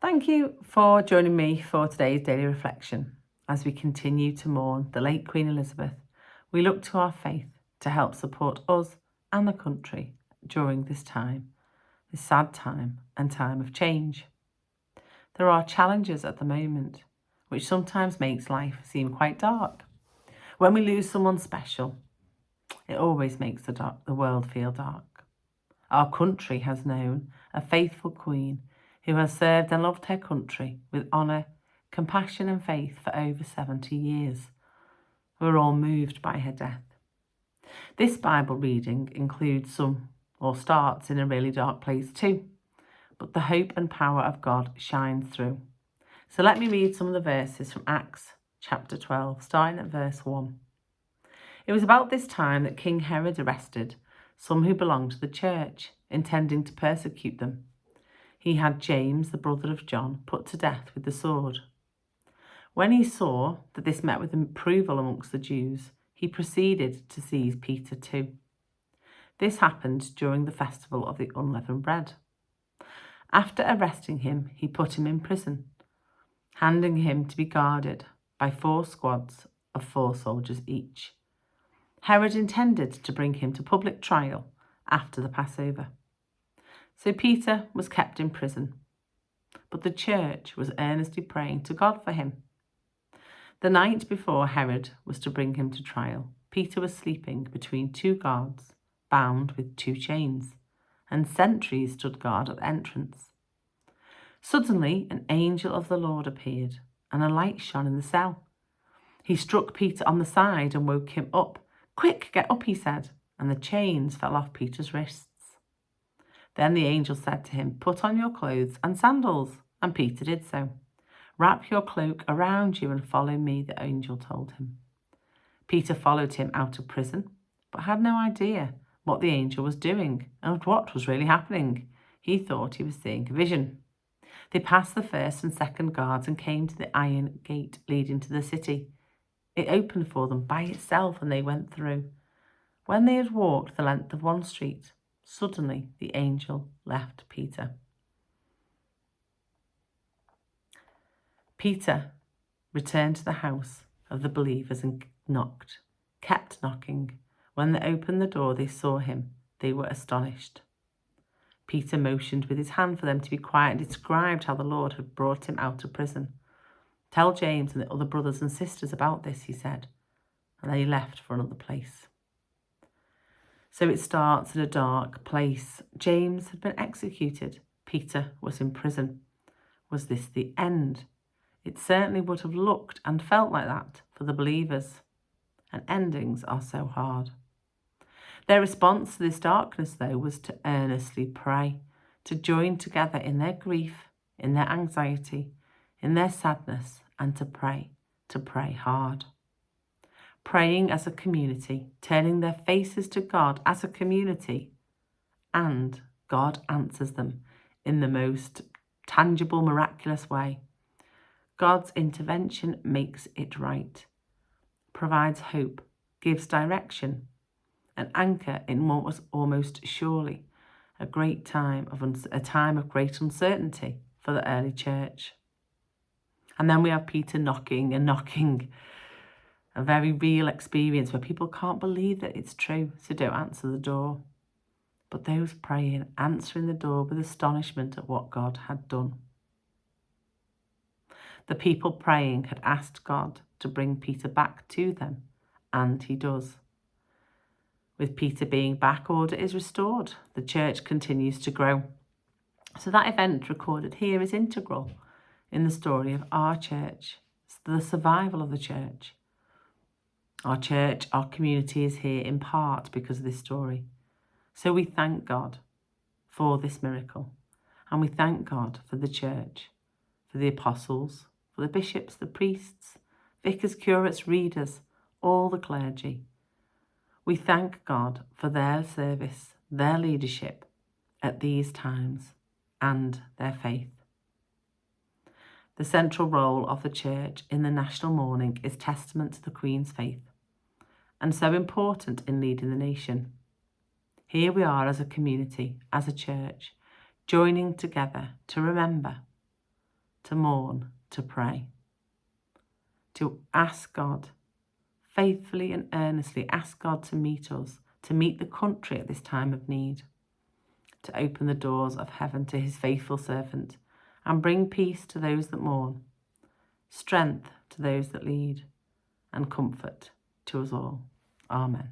Thank you for joining me for today's daily reflection. As we continue to mourn the late Queen Elizabeth, we look to our faith to help support us and the country during this time, this sad time and time of change. There are challenges at the moment, which sometimes makes life seem quite dark. When we lose someone special, it always makes the world feel dark. Our country has known a faithful queen who has served and loved her country with honour, compassion and faith for over 70 years. We're all moved by her death. This Bible reading starts in a really dark place too, but the hope and power of God shines through. So let me read some of the verses from Acts chapter 12, starting at verse 1. It was about this time that King Herod arrested some who belonged to the church, intending to persecute them. He had James, the brother of John, put to death with the sword. When he saw that this met with approval amongst the Jews, he proceeded to seize Peter too. This happened during the festival of the unleavened bread. After arresting him, he put him in prison, handing him to be guarded by 4 squads of 4 soldiers each. Herod intended to bring him to public trial after the Passover. So Peter was kept in prison, but the church was earnestly praying to God for him. The night before Herod was to bring him to trial, Peter was sleeping between 2 guards, bound with 2 chains, and sentries stood guard at the entrance. Suddenly, an angel of the Lord appeared, and a light shone in the cell. He struck Peter on the side and woke him up. "Quick, get up," he said, and the chains fell off Peter's wrists. Then the angel said to him, "Put on your clothes and sandals," and Peter did so. "Wrap your cloak around you and follow me," the angel told him. Peter followed him out of prison, but had no idea what the angel was doing and what was really happening. He thought he was seeing a vision. They passed the 1st and 2nd guards and came to the iron gate leading to the city. It opened for them by itself and they went through. When they had walked the length of 1 street, suddenly the angel left Peter. Peter returned to the house of the believers and kept knocking. When they opened the door, they saw him. They were astonished. Peter motioned with his hand for them to be quiet and described how the Lord had brought him out of prison. "Tell James and the other brothers and sisters about this," he said, and then he left for another place. So it starts in a dark place. James had been executed. Peter was in prison. Was this the end? It certainly would have looked and felt like that for the believers. And endings are so hard. Their response to this darkness, though, was to earnestly pray, to join together in their grief, in their anxiety, in their sadness, and to pray hard. Praying as a community, turning their faces to God as a community, and God answers them in the most tangible, miraculous way. God's intervention makes it right, provides hope, gives direction, an anchor in what was almost surely a time of great uncertainty for the early church. And then we have Peter knocking and knocking, a very real experience where people can't believe that it's true, so don't answer the door. But those praying, answering the door with astonishment at what God had done. The people praying had asked God to bring Peter back to them, and he does. With Peter being back, order is restored. The church continues to grow. So that event recorded here is integral in the story of our church, the survival of the church. Our church, our community is here in part because of this story. So we thank God for this miracle. And we thank God for the church, for the apostles, for the bishops, the priests, vicars, curates, readers, all the clergy. We thank God for their service, their leadership at these times, and their faith. The central role of the church in the national mourning is testament to the Queen's faith, and so important in leading the nation. Here we are as a community, as a church, joining together to remember to mourn, to pray, to ask God, faithfully and earnestly ask God to meet us, to meet the country at this time of need, to open the doors of heaven to his faithful servant and bring peace to those that mourn, strength to those that lead, and comfort to us all. Amen.